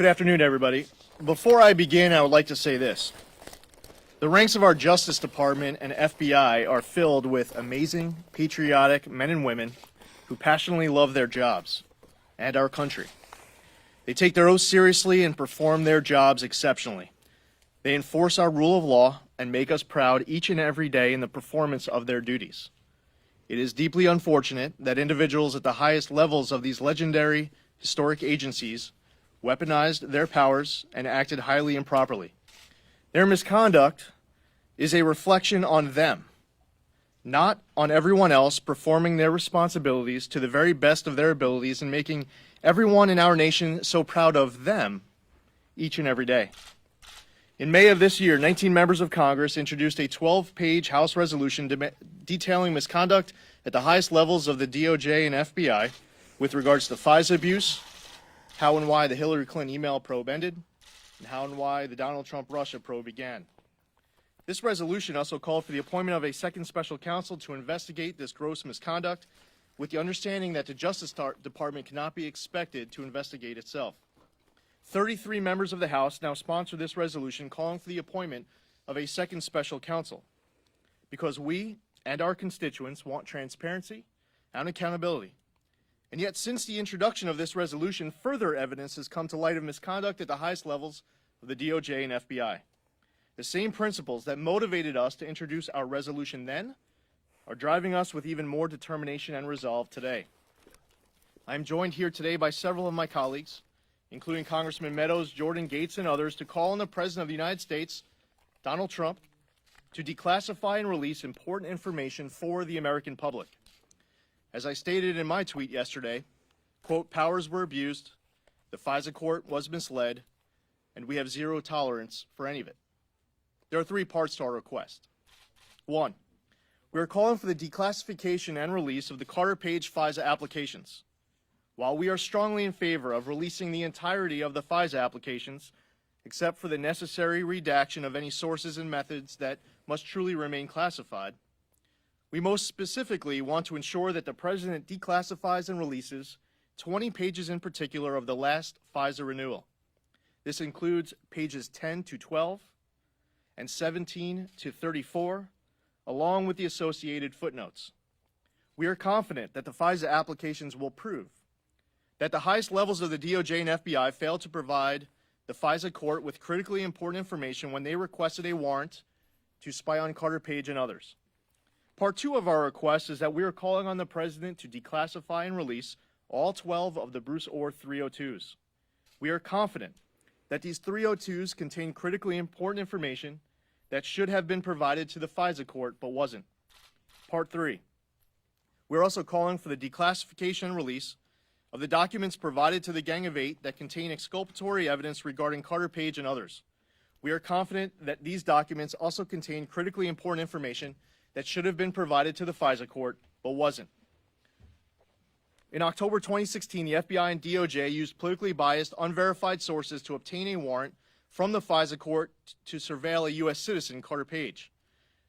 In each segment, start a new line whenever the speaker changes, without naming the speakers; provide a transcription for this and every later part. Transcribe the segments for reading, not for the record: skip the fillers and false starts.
Good afternoon, everybody. Before I begin, I would like to say this. The ranks of our Justice Department and FBI are filled with amazing, patriotic men and women who passionately love their jobs and our country. They take their oaths seriously and perform their jobs exceptionally. They enforce our rule of law and make us proud each and every day in the performance of their duties. It is deeply unfortunate that individuals at the highest levels of these legendary, historic agencies weaponized their powers and acted highly improperly. Their misconduct is a reflection on them, not on everyone else performing their responsibilities to the very best of their abilities and making everyone in our nation so proud of them each and every day. In May of this year, 19 members of Congress introduced a 12-page House resolution detailing misconduct at the highest levels of the DOJ and FBI with regards to FISA abuse, how and why the Hillary Clinton email probe ended, and how and why the Donald Trump Russia probe began. This resolution also called for the appointment of a second special counsel to investigate this gross misconduct, with the understanding that the Justice Department cannot be expected to investigate itself. 33 members of the House now sponsor this resolution calling for the appointment of a second special counsel, because we and our constituents want transparency and accountability. And yet, since the introduction of this resolution, further evidence has come to light of misconduct at the highest levels of the DOJ and FBI. The same principles that motivated us to introduce our resolution then are driving us with even more determination and resolve today. I am joined here today by several of my colleagues, including Congressman Meadows, Jordan, Gaetz, and others, to call on the President of the United States, Donald Trump, to declassify and release important information for the American public. As I stated in my tweet yesterday, quote, powers were abused, the FISA Court was misled, and we have zero tolerance for any of it. There are three parts to our request. One, we are calling for the declassification and release of the Carter Page FISA applications. While we are strongly in favor of releasing the entirety of the FISA applications, except for the necessary redaction of any sources and methods that must truly remain classified, we most specifically want to ensure that the President declassifies and releases 20 pages in particular of the last FISA renewal. This includes pages 10 to 12 and 17 to 34, along with the associated footnotes. We are confident that the FISA applications will prove that the highest levels of the DOJ and FBI failed to provide the FISA Court with critically important information when they requested a warrant to spy on Carter Page and others. Part two of our request is that we are calling on the President to declassify and release all 12 of the Bruce Ohr 302s. We are confident that these 302s contain critically important information that should have been provided to the FISA Court but wasn't. Part three, we're also calling for the declassification and release of the documents provided to the Gang of Eight that contain exculpatory evidence regarding Carter Page and others. We are confident that these documents also contain critically important information that should have been provided to the FISA Court, but wasn't. In October 2016, the FBI and DOJ used politically biased, unverified sources to obtain a warrant from the FISA Court to surveil a U.S. citizen, Carter Page.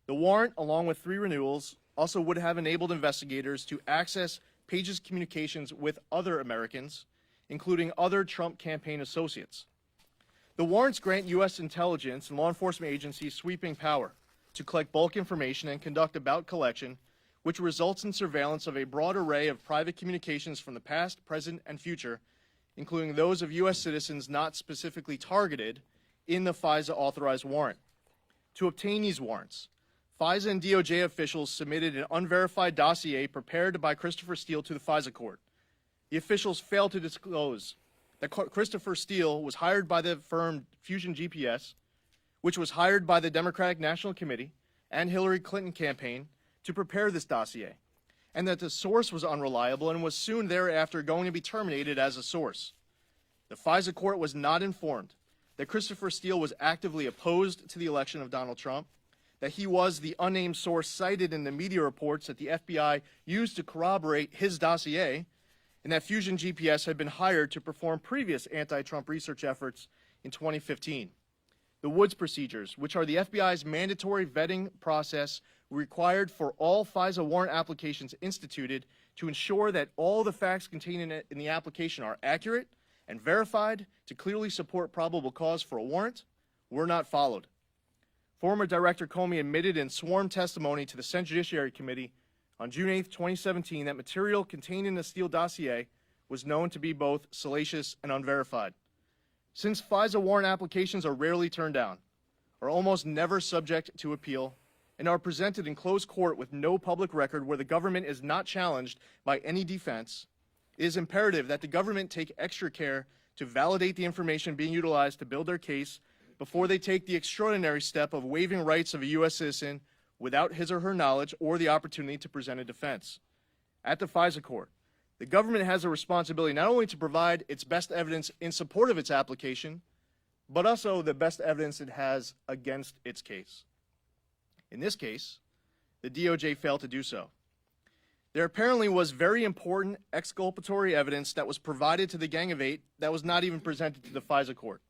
The warrant, along with 3 renewals, also would have enabled investigators to access Page's communications with other Americans, including other Trump campaign associates. The warrants grant U.S. intelligence and law enforcement agencies sweeping power to collect bulk information and conduct about collection, which results in surveillance of a broad array of private communications from the past, present, and future, including those of U.S. citizens not specifically targeted in the FISA authorized warrant. To obtain these warrants, FISA and DOJ officials submitted an unverified dossier prepared by Christopher Steele to the FISA Court. The officials failed to disclose that Christopher Steele was hired by the firm Fusion GPS, which was hired by the Democratic National Committee and Hillary Clinton campaign to prepare this dossier, and that the source was unreliable and was soon thereafter going to be terminated as a source. The FISA Court was not informed that Christopher Steele was actively opposed to the election of Donald Trump, that he was the unnamed source cited in the media reports that the FBI used to corroborate his dossier, and that Fusion GPS had been hired to perform previous anti-Trump research efforts in 2015. The Woods procedures, which are the FBI's mandatory vetting process required for all FISA warrant applications instituted to ensure that all the facts contained in the application are accurate and verified to clearly support probable cause for a warrant were not followed. Former Director Comey admitted in sworn testimony to the Senate Judiciary Committee on June 8, 2017, that material contained in the Steele dossier was known to be both salacious and unverified. Since FISA warrant applications are rarely turned down, are almost never subject to appeal, and are presented in closed court with no public record where the government is not challenged by any defense, it is imperative that the government take extra care to validate the information being utilized to build their case before they take the extraordinary step of waiving rights of a U.S. citizen without his or her knowledge or the opportunity to present a defense. At the FISA Court, the government has a responsibility not only to provide its best evidence in support of its application, but also the best evidence it has against its case. In this case, the DOJ failed to do so. There apparently was very important exculpatory evidence that was provided to the Gang of Eight that was not even presented to the FISA Court.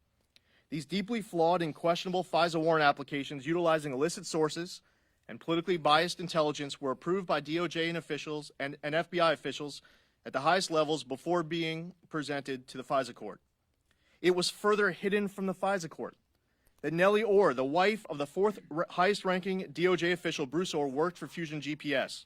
These deeply flawed and questionable FISA warrant applications utilizing illicit sources and politically biased intelligence were approved by DOJ and officials and FBI officials at the highest levels before being presented to the FISA Court. It was further hidden from the FISA Court that Nellie Ohr, the wife of the fourth highest-ranking DOJ official Bruce Ohr, worked for Fusion GPS.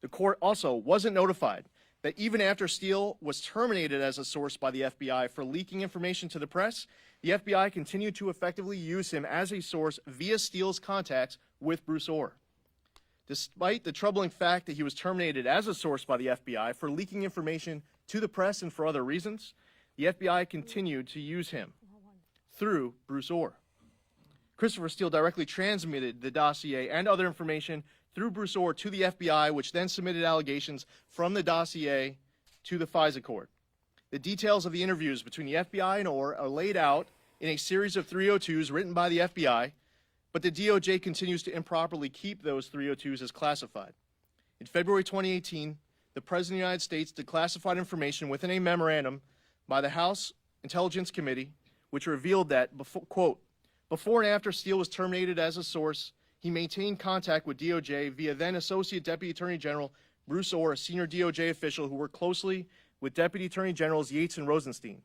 The court also wasn't notified that even after Steele was terminated as a source by the FBI for leaking information to the press, the FBI continued to effectively use him as a source via Steele's contacts with Bruce Ohr. Despite the troubling fact that he was terminated as a source by the FBI for leaking information to the press and for other reasons, the FBI continued to use him through Bruce Ohr. Christopher Steele directly transmitted the dossier and other information through Bruce Ohr to the FBI, which then submitted allegations from the dossier to the FISA Court. The details of the interviews between the FBI and Ohr are laid out in a series of 302s written by the FBI, but the DOJ continues to improperly keep those 302s as classified. In February 2018, the President of the United States declassified information within a memorandum by the House Intelligence Committee, which revealed that, before and after Steele was terminated as a source, he maintained contact with DOJ via then Associate Deputy Attorney General Bruce Ohr, a senior DOJ official who worked closely with Deputy Attorney Generals Gaetz and Rosenstein.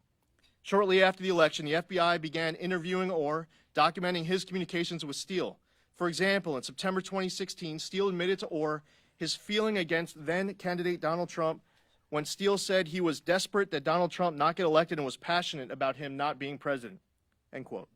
Shortly after the election, the FBI began interviewing Ohr, documenting his communications with Steele. For example, in September 2016, Steele admitted to Ohr his feeling against then-candidate Donald Trump when Steele said he was desperate that Donald Trump not get elected and was passionate about him not being president, end quote.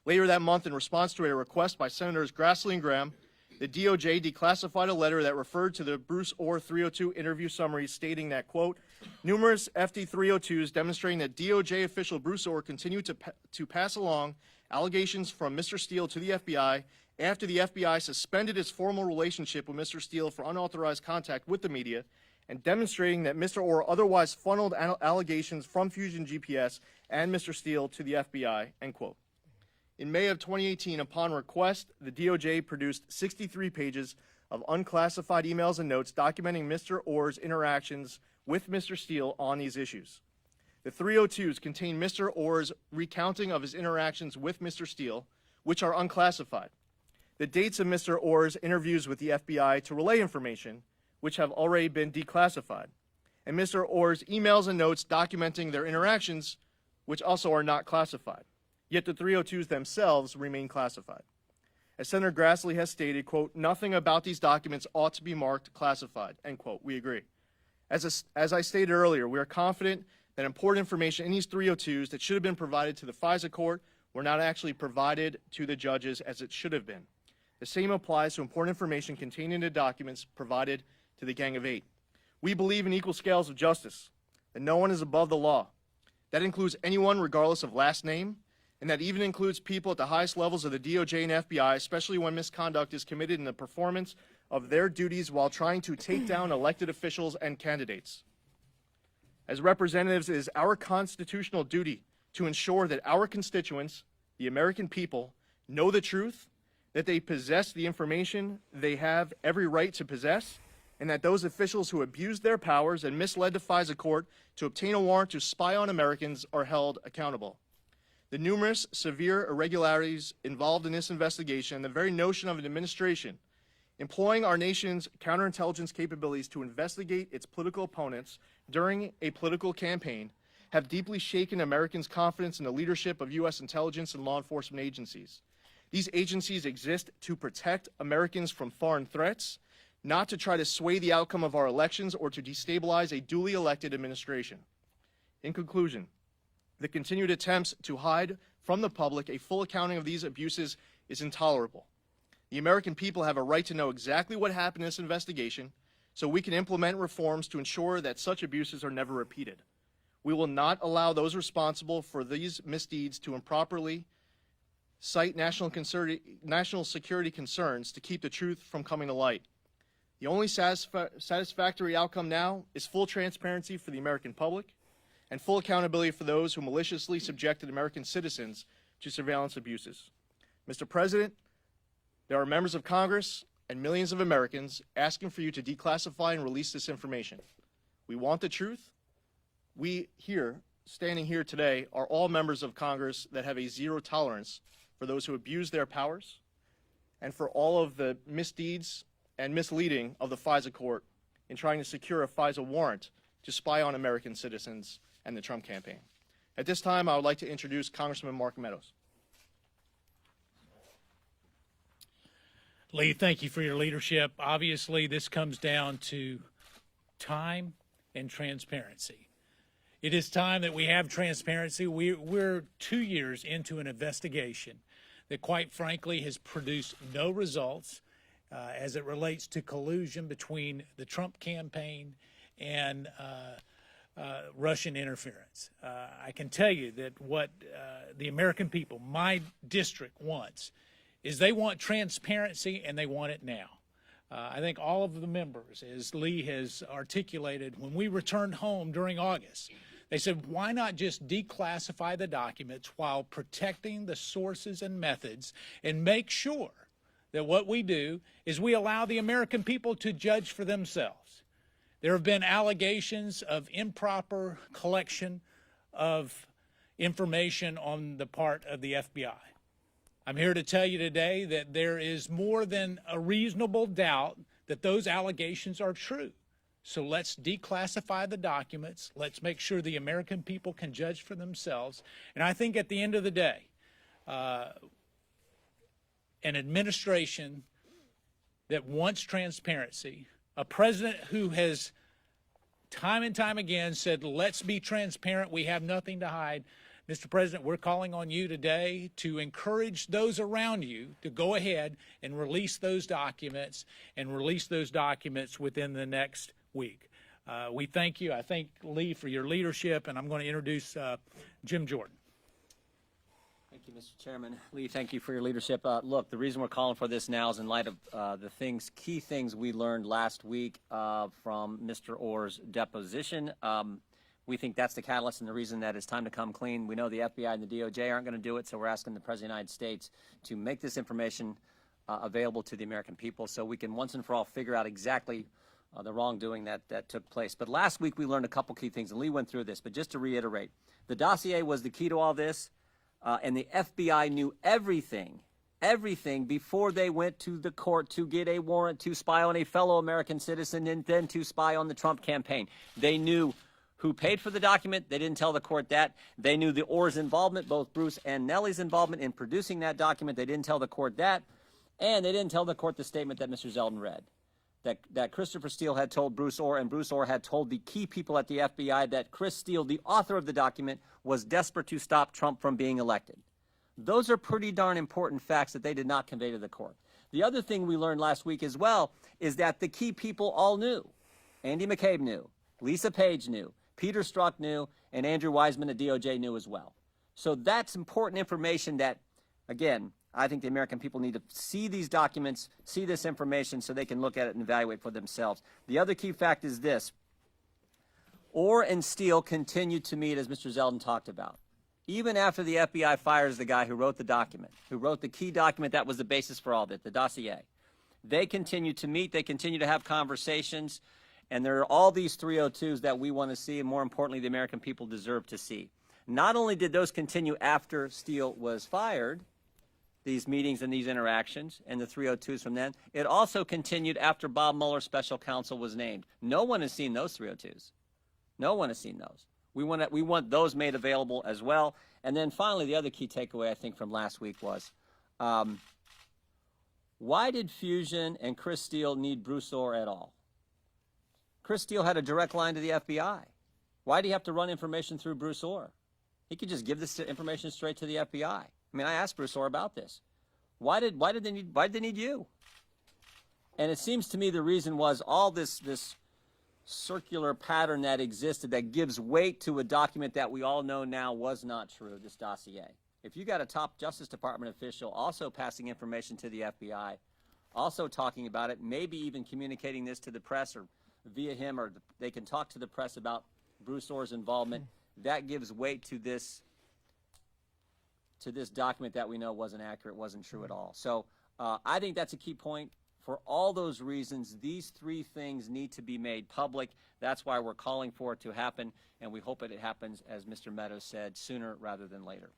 Later that month, in response to a request by Senators Grassley and Graham, the DOJ declassified a letter that referred to the Bruce Ohr 302 interview summary, stating that, quote, numerous FD 302s demonstrating that DOJ official Bruce Ohr continued to pass along allegations from Mr. Steele to the FBI after the FBI suspended its formal relationship with Mr. Steele for unauthorized contact with the media, and demonstrating that Mr. Ohr otherwise funneled allegations from Fusion GPS and Mr. Steele to the FBI, end quote. In May of 2018, upon request, the DOJ produced 63 pages of unclassified emails and notes documenting Mr. Ohr's interactions with Mr. Steele on these issues. The 302s contain Mr. Ohr's recounting of his interactions with Mr. Steele, which are unclassified. The dates of Mr. Ohr's interviews with the FBI to relay information, which have already been declassified, and Mr. Ohr's emails and notes documenting their interactions, which also are not classified. Yet the 302s themselves remain classified. As Senator Grassley has stated, quote, nothing about these documents ought to be marked classified, end quote. We agree. As I stated earlier, we are confident that important information in these 302s that should have been provided to the FISA Court were not actually provided to the judges as it should have been. The same applies to important information contained in the documents provided to the Gang of Eight. We believe in equal scales of justice, that no one is above the law. That includes anyone regardless of last name, and that even includes people at the highest levels of the DOJ and FBI, especially when misconduct is committed in the performance of their duties while trying to take down elected officials and candidates. As representatives, it is our constitutional duty to ensure that our constituents, the American people, know the truth, that they possess the information they have every right to possess, and that those officials who abused their powers and misled the FISA Court to obtain a warrant to spy on Americans are held accountable. The numerous severe irregularities involved in this investigation and the very notion of an administration employing our nation's counterintelligence capabilities to investigate its political opponents during a political campaign have deeply shaken Americans' confidence in the leadership of U.S. intelligence and law enforcement agencies. These agencies exist to protect Americans from foreign threats, not to try to sway the outcome of our elections or to destabilize a duly elected administration. In conclusion, the continued attempts to hide from the public a full accounting of these abuses is intolerable. The American people have a right to know exactly what happened in this investigation so we can implement reforms to ensure that such abuses are never repeated. We will not allow those responsible for these misdeeds to improperly cite national security concerns to keep the truth from coming to light. The only satisfactory outcome now is full transparency for the American public and full accountability for those who maliciously subjected American citizens to surveillance abuses. Mr. President, there are members of Congress and millions of Americans asking for you to declassify and release this information. We want the truth. We here, standing here today, are all members of Congress that have a zero tolerance for those who abuse their powers and for all of the misdeeds and misleading of the FISA Court in trying to secure a FISA warrant to spy on American citizens and the Trump campaign. At this time, I would like to introduce Congressman Mark Meadows.
Lee, thank you for your leadership. Obviously, this comes down to time and transparency. It is time that we have transparency. We're 2 years into an investigation that, quite frankly, has produced no results as it relates to collusion between the Trump campaign and Russian interference. I can tell you that what the American people, my district, wants is they want transparency, and they want it now. I think all of the members, as Lee has articulated, when we returned home during August, they said, why not just declassify the documents while protecting the sources and methods and make sure that what we do is we allow the American people to judge for themselves. There have been allegations of improper collection of information on the part of the FBI. I'm here to tell you today that there is more than a reasonable doubt that those allegations are true. So let's declassify the documents. Let's make sure the American people can judge for themselves. And I think at the end of the day, an administration that wants transparency, a president who has time and time again said, let's be transparent, we have nothing to hide. Mr. President, we're calling on you today to encourage those around you to go ahead and release those documents within the next week. We thank you. I thank Lee for your leadership, and I'm going to introduce Jim Jordan.
Thank you, Mr. Chairman. Lee, thank you for your leadership. Look, the reason we're calling for this now is in light of the key things we learned last week from Mr. Ohr's deposition. We think that's the catalyst and the reason that it's time to come clean. We know the FBI and the DOJ aren't going to do it, so we're asking the President of the United States to make this information available to the American people so we can once and for all figure out exactly the wrongdoing that took place. But last week we learned a couple key things, and Lee went through this, but just to reiterate, the dossier was the key to all this, and the FBI knew everything before they went to the court to get a warrant to spy on a fellow American citizen and then to spy on the Trump campaign. They knew who paid for the document. They didn't tell the court that. They knew the Ohr's involvement, both Bruce and Nellie's involvement in producing that document. They didn't tell the court that. And they didn't tell the court the statement that Mr. Zeldin read, that Christopher Steele had told Bruce Ohr, and Bruce Ohr had told the key people at the FBI that Chris Steele, the author of the document, was desperate to stop Trump from being elected. Those are pretty darn important facts that they did not convey to the court. The other thing we learned last week as well is that the key people all knew. Andy McCabe knew. Lisa Page knew. Peter Strzok knew, and Andrew Wiseman at DOJ knew as well. So that's important information that, again, I think the American people need to see these documents, see this information so they can look at it and evaluate for themselves. The other key fact is this. Ohr and Steele continued to meet, as Mr. Zeldin talked about. Even after the FBI fires the guy who wrote the document, who wrote the key document that was the basis for all that, the dossier, they continue to meet, they continue to have conversations, and there are all these 302s that we want to see, and more importantly, the American people deserve to see. Not only did those continue after Steele was fired, these meetings and these interactions and the 302s from then, it also continued after Bob Mueller's special counsel was named. No one has seen those 302s. No one has seen those. We want those made available as well. And then finally, the other key takeaway I think from last week was, why did Fusion and Chris Steele need Bruce Ohr at all? Chris Steele had a direct line to the FBI. Why do you have to run information through Bruce Ohr? He could just give this information straight to the FBI. I mean, I asked Bruce Ohr about this. Why did they need you? And it seems to me the reason was all this circular pattern that existed that gives weight to a document that we all know now was not true, this dossier. If you got a top Justice Department official also passing information to the FBI, also talking about it, maybe even communicating this to the press or via him, or they can talk to the press about Bruce Ohr's involvement, that gives weight to this document that we know wasn't accurate, wasn't true at all. So I think that's a key point. For all those reasons, these three things need to be made public. That's why we're calling for it to happen, and we hope that it happens, as Mr. Meadows said, sooner rather than later.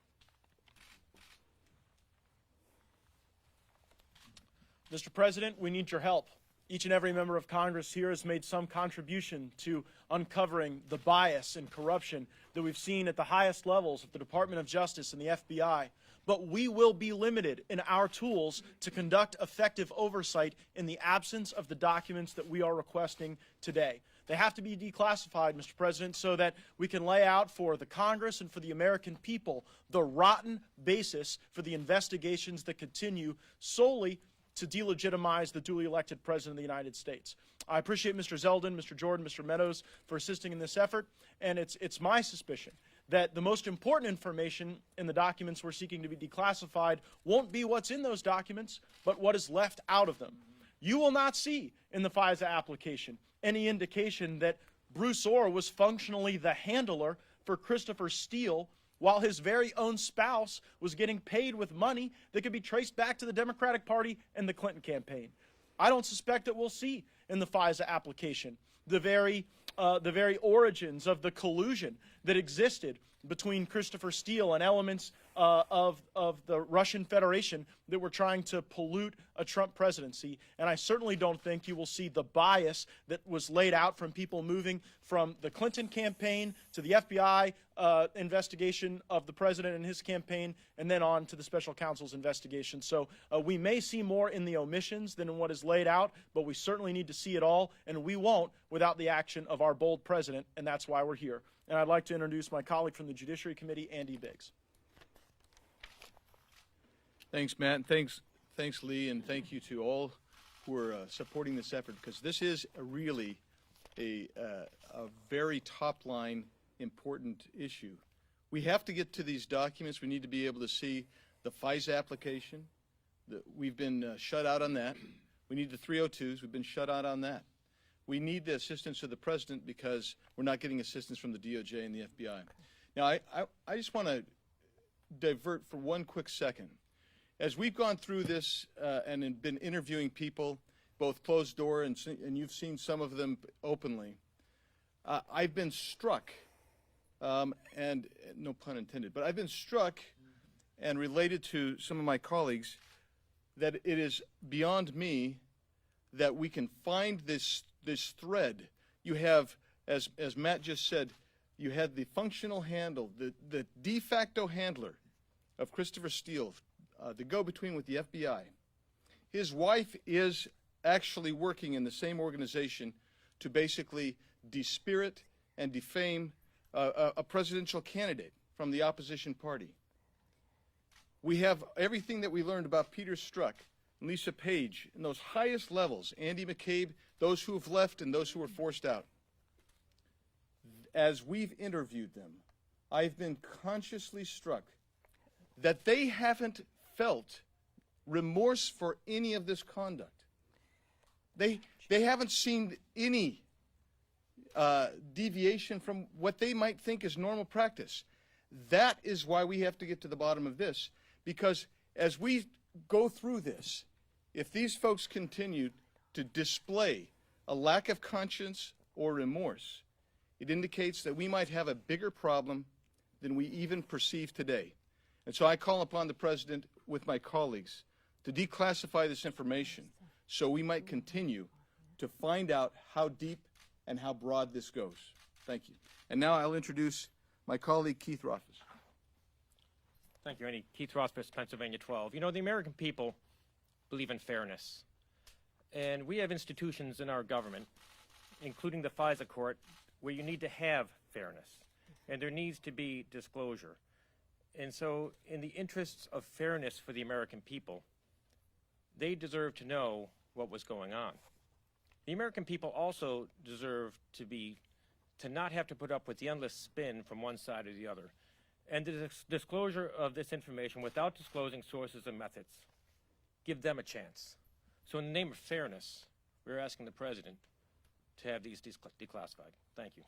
Mr. President, we need your help. Each and every member of Congress here has made some contribution to uncovering the bias and corruption that we've seen at the highest levels of the Department of Justice and the FBI. But we will be limited in our tools to conduct effective oversight in the absence of the documents that we are requesting today. They have to be declassified, Mr. President, so that we can lay out for the Congress and for the American people the rotten basis for the investigations that continue solely to delegitimize the duly elected President of the United States. I appreciate Mr. Zeldin, Mr. Jordan, Mr. Meadows for assisting in this effort, and it's my suspicion that the most important information in the documents we're seeking to be declassified won't be what's in those documents, but what is left out of them. You will not see in the FISA application any indication that Bruce Ohr was functionally the handler for Christopher Steele while his very own spouse was getting paid with money that could be traced back to the Democratic Party and the Clinton campaign. I don't suspect that we'll see in the FISA application the very origins of the collusion that existed between Christopher Steele and elements of the Russian Federation that were trying to pollute a Trump presidency. And I certainly don't think you will see the bias that was laid out from people moving from the Clinton campaign to the FBI investigation of the president and his campaign, and then on to the special counsel's investigation. So we may see more in the omissions than in what is laid out, but we certainly need to see it all, and we won't without the action of our bold president, and that's why we're here. And I'd like to introduce my colleague from the Judiciary Committee, Andy Biggs.
Thanks, Matt, and thanks, Lee, and thank you to all who are supporting this effort, because this is really a very top-line important issue. We have to get to these documents. We need to be able to see the FISA application. We've been shut out on that. We need the 302s. We've been shut out on that. We need the assistance of the president because we're not getting assistance from the DOJ and the FBI. Now, I just want to divert for one quick second. As we've gone through this and been interviewing people, both closed door and you've seen some of them openly, I've been struck, and no pun intended, but I've been struck and related to some of my colleagues that it is beyond me that we can find this thread. You have, as Matt just said, you had the functional handle, the de facto handler of Christopher Steele, the go-between with the FBI. His wife is actually working in the same organization to basically dispirit and defame a presidential candidate from the opposition party. We have everything that we learned about Peter Strzok and Lisa Page in those highest levels, Andy McCabe, those who have left and those who were forced out. As we've interviewed them, I've been consciously struck that they haven't felt remorse for any of this conduct. They haven't seen any deviation from what they might think is normal practice. That is why we have to get to the bottom of this, because as we go through this, if these folks continue to display a lack of conscience or remorse, it indicates that we might have a bigger problem than we even perceive today. And so I call upon the President with my colleagues to declassify this information so we might continue to find out how deep and how broad this goes. Thank you. And now I'll introduce my colleague, Keith Rothfus.
Thank you, Ernie. Keith Rothfus, Pennsylvania 12. You know, the American people believe in fairness. And we have institutions in our government, including the FISA Court, where you need to have fairness. And there needs to be disclosure. And so, in the interests of fairness for the American people, they deserve to know what was going on. The American people also deserve to not have to put up with the endless spin from one side or the other. And the disclosure of this information without disclosing sources and methods, give them a chance. So in the name of fairness, we're asking the President to have these declassified. Thank you.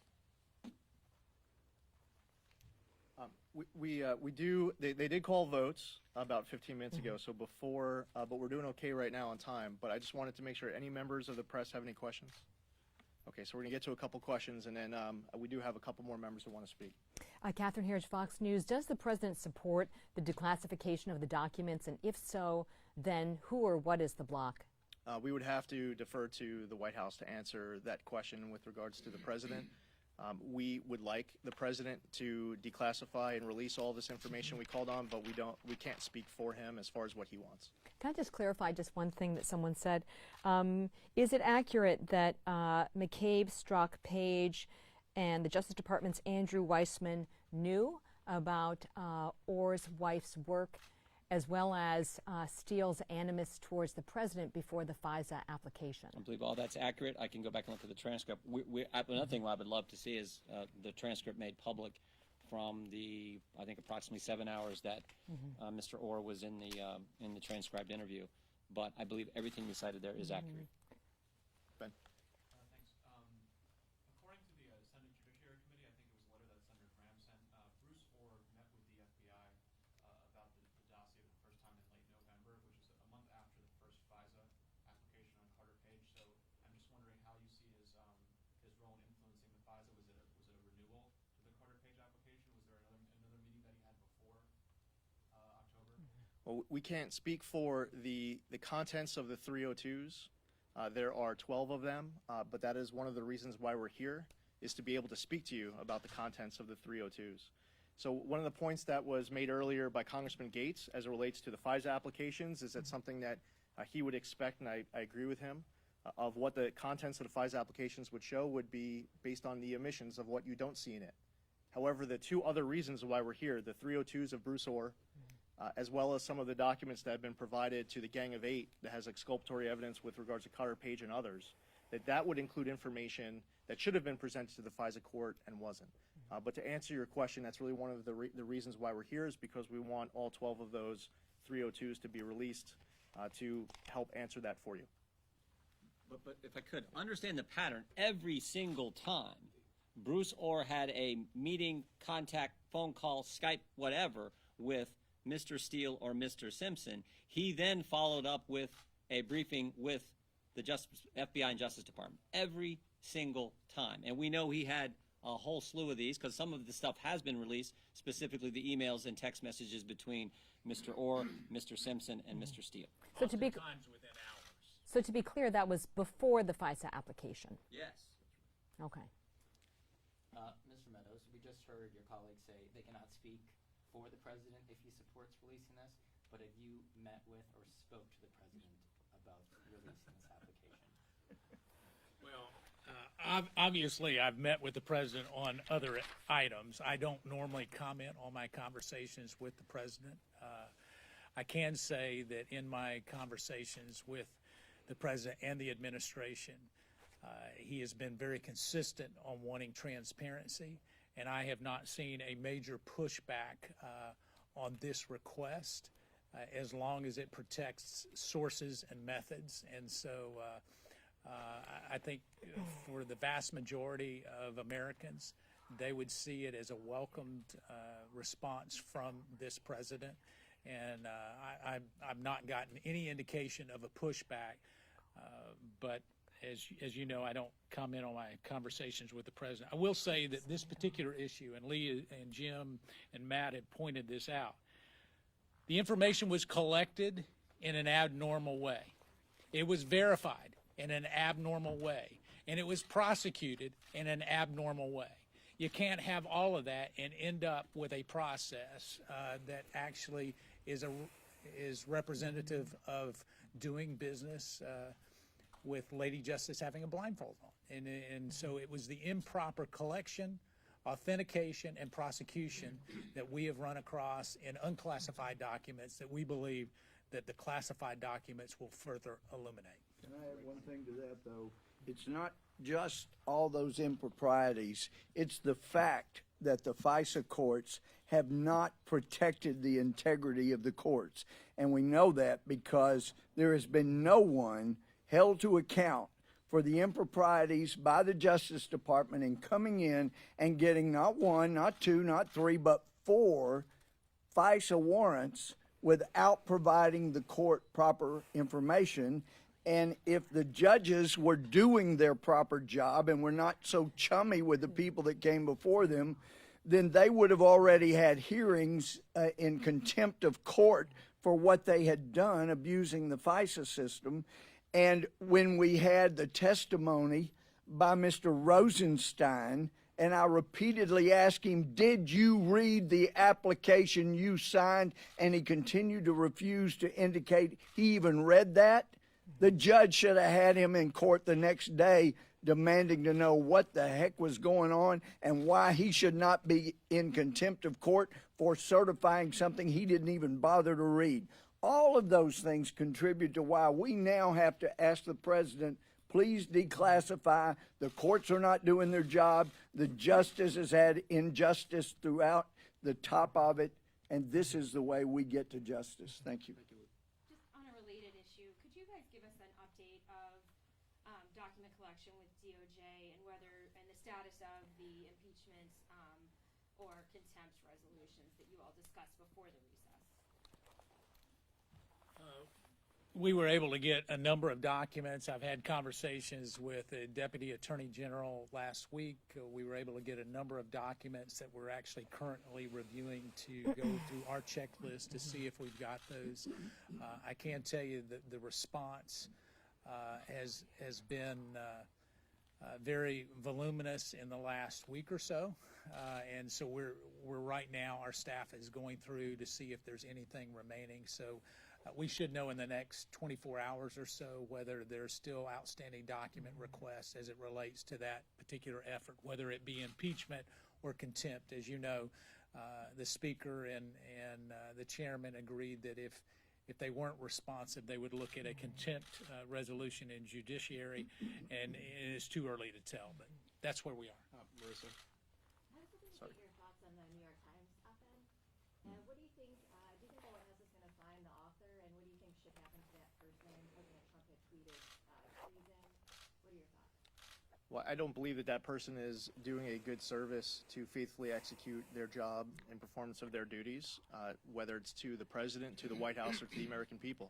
They did call votes about 15 minutes ago, so before, but we're doing okay right now on time. But I just wanted to make sure any members of the press have any questions. Okay, so we're going to get to a couple questions, and then we do have a couple more members who want to speak.
Catherine Harris, Fox News. Does the President support the declassification of the documents? And if so, then who or what is the block?
We would have to defer to the White House to answer that question with regards to the President. We would like the President to declassify and release all this information we called on, but we can't speak for him as far as what he wants.
Can I just clarify just one thing that someone said? Is it accurate that McCabe, Strzok, Page, and the Justice Department's Andrew Weissman knew about Ohr's wife's work, as well as Steele's animus towards the President before the FISA application?
I believe all that's accurate. I can go back and look at the transcript. Another thing I would love to see is the transcript made public from the, I think, approximately 7 hours that Mr. Ohr was in the transcribed interview. But I believe everything you cited there is accurate.
Ben.
Thanks. According to the Senate Judiciary Committee, I think it was a letter that Senator Graham sent, Bruce Ohr met with the FBI about the dossier the first time in late November, which is a month after the first FISA application on Carter Page. So I'm just wondering how you see his role in influencing the FISA. Was it a renewal to the Carter Page application? Was there another meeting that he had before October?
Well, we can't speak for the contents of the 302s. There are 12 of them, but that is one of the reasons why we're here, is to be able to speak to you about the contents of the 302s. So one of the points that was made earlier by Congressman Gaetz as it relates to the FISA applications is that something that he would expect, and I agree with him, of what the contents of the FISA applications would show would be based on the omissions of what you don't see in it. However, the two other reasons why we're here, the 302s of Bruce Ohr, as well as some of the documents that have been provided to the Gang of Eight that has exculpatory evidence with regards to Carter Page and others, that would include information that should have been presented to the FISA court and wasn't. But to answer your question, that's really one of the reasons why we're here, is because we want all 12 of those 302s to be released to help answer that for you.
But if I could, understand the pattern. Every single time Bruce Ohr had a meeting, contact, phone call, Skype, whatever, with Mr. Steele or Mr. Simpson, he then followed up with a briefing with the FBI and Justice Department. Every single time. And we know he had a whole slew of these because some of the stuff has been released, specifically the emails and text messages between Mr. Ohr, Mr. Simpson, and Mr. Steele.
So to be clear, that was before the FISA application.
Yes.
Okay.
Mr. Meadows, we just heard your colleagues say they cannot speak for the President if he supports releasing this, but have you met with or spoke to the President about releasing this application?
Well, obviously, I've met with the President on other items. I don't normally comment on my conversations with the President. I can say that in my conversations with the President and the administration, he has been very consistent on wanting transparency, and I have not seen a major pushback on this request as long as it protects sources and methods. And so I think for the vast majority of Americans, they would see it as a welcomed response from this president. And I've not gotten any indication of a pushback, but as you know, I don't comment on my conversations with the president. I will say that this particular issue, and Lee and Jim and Matt have pointed this out, the information was collected in an abnormal way. It was verified in an abnormal way, and it was prosecuted in an abnormal way. you can't have all of that and end up with a process that actually is representative of doing business with Lady Justice having a blindfold on. And so it was the improper collection, authentication, and prosecution that we have run across in unclassified documents that we believe that the classified documents will further illuminate.
Can I add one thing to that, though? It's not just all those improprieties. It's the fact that the FISA courts have not protected the integrity of the courts. And we know that because there has been no one held to account for the improprieties by the Justice Department in coming in and getting not one, not two, not three, but 4 FISA warrants without providing the court proper information. And if the judges were doing their proper job and were not so chummy with the people that came before them, then they would have already had hearings in contempt of court for what they had done, abusing the FISA system. And when we had the testimony by Mr. Rosenstein, and I repeatedly asked him, did you read the application you signed? And he continued to refuse to indicate he even read that. The judge should have had him in court the next day demanding to know what the heck was going on and why he should not be in contempt of court for certifying something he didn't even bother to read. All of those things contribute to why we now have to ask the president, please declassify. The courts are not doing their job. The justice has had injustice throughout the top of it, and this is the way we get to justice. Thank you.
Just on a related issue, could you guys give us an update of document collection with DOJ and the status of the impeachment or contempt resolutions that you all discussed before the recess?
We were able to get a number of documents. I've had conversations with the Deputy Attorney General last week. We were able to get a number of documents that we're actually currently reviewing to go through our checklist to see if we've got those. I can tell you that the response has been very voluminous in the last week or so, and so we're right now, our staff is going through to see if there's anything remaining. So we should know in the next 24 hours or so whether there's still outstanding document requests as it relates to that particular effort, whether it be impeachment or contempt. As you know, the Speaker and the Chairman agreed that if they weren't responsive, they would look at a contempt resolution in judiciary, and it's too early to tell, but that's where we are.
I
Marissa.
was hoping to get your thoughts on the New York Times op-ed. What do you think the White House is going to find the author, and what do you think should happen to that person? President Trump had tweeted treason. What are your thoughts?
Well, I don't believe that person is doing a good service to faithfully execute their job and performance of their duties, whether it's to the president, to the White House, or to the American people.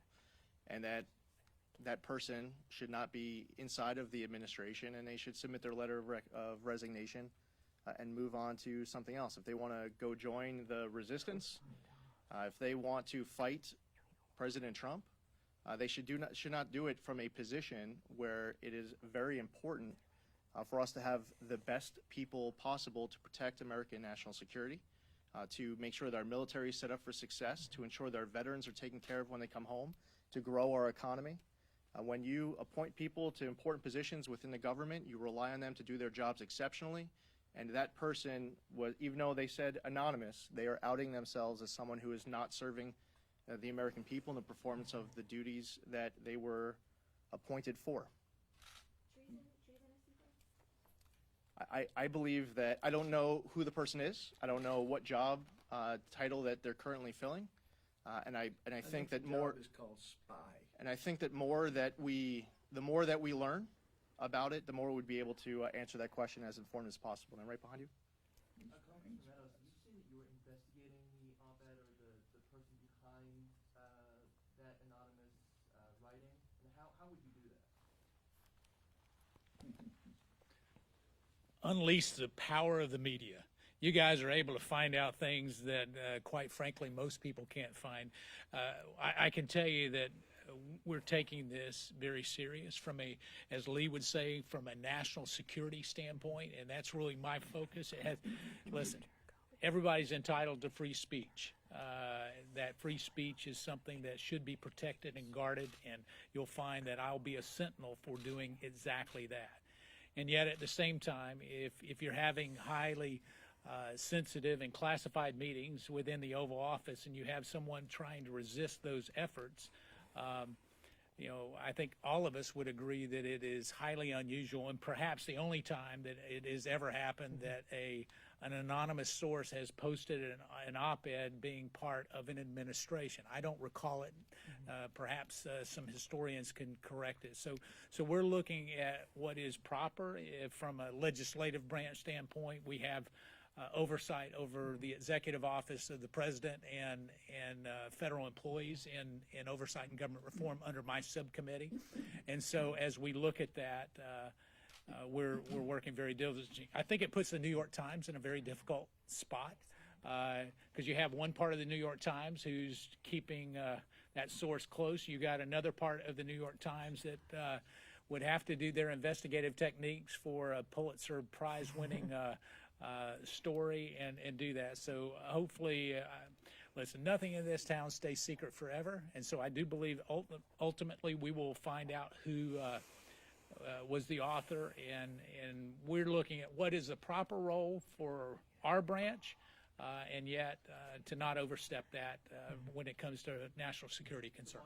And that person should not be inside of the administration, and they should submit their letter of resignation and move on to something else. If they want to go join the resistance, if they want to fight President Trump, they should not do it from a position where it is very important for us to have the best people possible to protect American national security, to make sure that our military is set up for success, to ensure that our veterans are taken care of when they come home, to grow our economy. When you appoint people to important positions within the government, you rely on them to do their jobs exceptionally. And that person was, even though they said anonymous, they are outing themselves as someone who is not serving the American people in the performance of the duties that they were appointed for. I believe that, I don't know who the person is. I don't know what job title that they're currently filling. And I think that more
is called spy.
And I think that the more that we learn about it, the more we'd be able to answer that question as informed as possible. And I'm right behind you.
Congressman Meadows, did you say that you were investigating the op-ed or the person behind that anonymous writing? And how would you do that?
Unleash the power of the media. You guys are able to find out things that, quite frankly, most people can't find. I can tell you that we're taking this very serious from a, as Lee would say, from a national security standpoint, and that's really my focus. It has, listen, everybody's entitled to free speech. That free speech is something that should be protected and guarded, and you'll find that I'll be a sentinel for doing exactly that. And yet at the same time, if you're having highly sensitive and classified meetings within the Oval Office and you have someone trying to resist those efforts, you know, I think all of us would agree that it is highly unusual and perhaps the only time that it has ever happened that an anonymous source has posted an op-ed being part of an administration. I don't recall it. Perhaps some historians can correct it. So we're looking at what is proper from a legislative branch standpoint. We have oversight over the executive office of the president and federal employees in oversight and government reform under my subcommittee. And so as we look at that, we're working very diligently. I think it puts the New York Times in a very difficult spot because you have one part of the New York Times who's keeping that source close. You got another part of the New York Times that would have to do their investigative techniques for a Pulitzer Prize winning story and do that. So hopefully, listen, nothing in this town stays secret forever. And so I do believe ultimately we will find out who was the author, and we're looking at what is the proper role for our branch, and yet to not overstep that when it comes to national security concerns.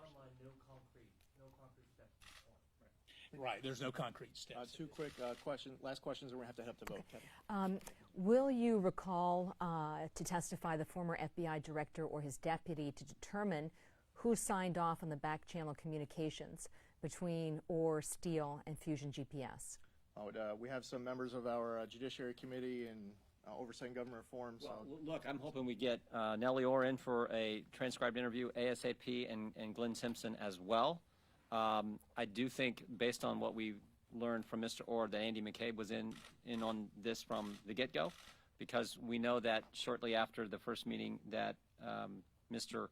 Right, there's no concrete steps.
Two quick last questions, and we're going to have to head up to vote. Kevin.
Will you recall to testify the former FBI director or his deputy to determine who signed off on the back channel communications between Ohr, Steele, and Fusion GPS?
We have some members of our Judiciary Committee and Oversight and Government Reform.
Well, look, I'm hoping we get Nellie Ohr in for a transcribed interview, ASAP, and Glenn Simpson as well. I do think, based on what we learned from Mr. Ohr, that Andy McCabe was in on this from the get-go, because we know that shortly after the first meeting that Mr.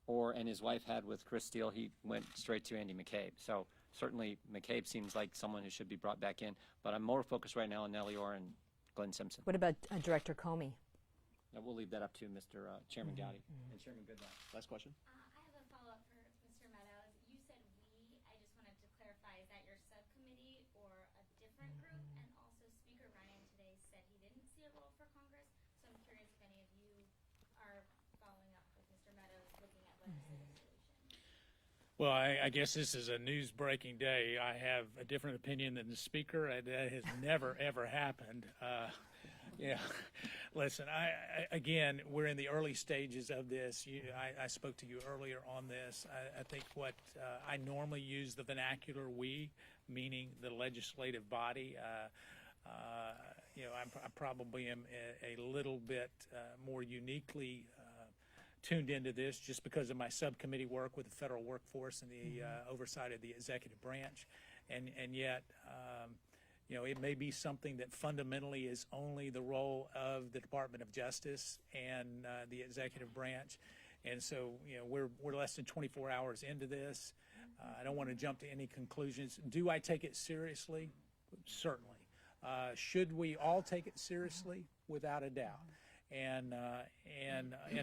Ohr and his wife had with Chris Steele, he went straight to Andy McCabe. So certainly McCabe seems like someone who should be brought back in, but I'm more focused right now on Nellie Ohr and Glenn Simpson.
What about Director Comey?
Now we'll leave that up to Mr. Chairman Gowdy and Chairman Goodlatte.
Last question.
I have a follow-up for Mr. Meadows. You said we. I just wanted to clarify, is that your subcommittee or a different group? And also Speaker Ryan today said he didn't see a role for Congress. So I'm curious if any of you are following up with Mr. Meadows looking at legislative solutions.
Well, I guess this is a news-breaking day. I have a different opinion than the Speaker. That has never, ever happened. Yeah, listen, again, we're in the early stages of this. I spoke to you earlier on this. I think what I normally use the vernacular we, meaning the legislative body. You know, I probably am a little bit more uniquely tuned into this just because of my subcommittee work with the federal workforce and the oversight of the executive branch. And yet, you know, it may be something that fundamentally is only the role of the Department of Justice and the executive branch. And so, you know, we're less than 24 hours into this. I don't want to jump to any conclusions. Do I take it seriously? Certainly. Should we all take it seriously? Without a doubt. And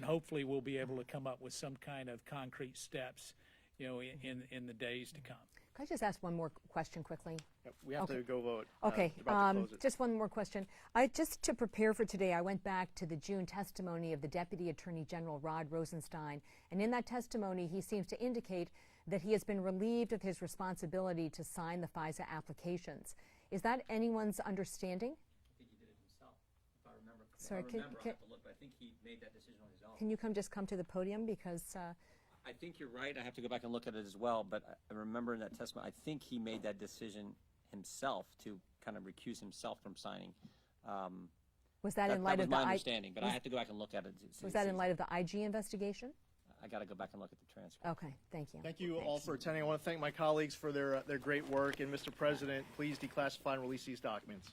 hopefully we'll be able to come up with some kind of concrete steps, you know, in the days to come.
Can I just ask one more question quickly?
Yep, we have to go vote.
Okay,
we're about to close it.
just one more question. Just to prepare for today, I went back to the June testimony of the Deputy Attorney General Rod Rosenstein, and in that testimony he seems to indicate that he has been relieved of his responsibility to sign the FISA applications. Is that anyone's understanding?
I think he did it himself, if I remember.
Sorry,
I have to look, but I think he made that decision on his own.
Can you come to the podium, because
I think you're right. I have to go back and look at it as well, but I remember in that testimony, I think he made that decision himself to kind of recuse himself from signing.
was that in light
that
of
was
the
my understanding, but I have to go back and look at it.
Was that in light of the IG investigation?
I got to go back and look at the transcript.
Okay, thank you.
Thank you all for attending. I want to thank my colleagues for their great work. And Mr. President, please declassify and release these documents.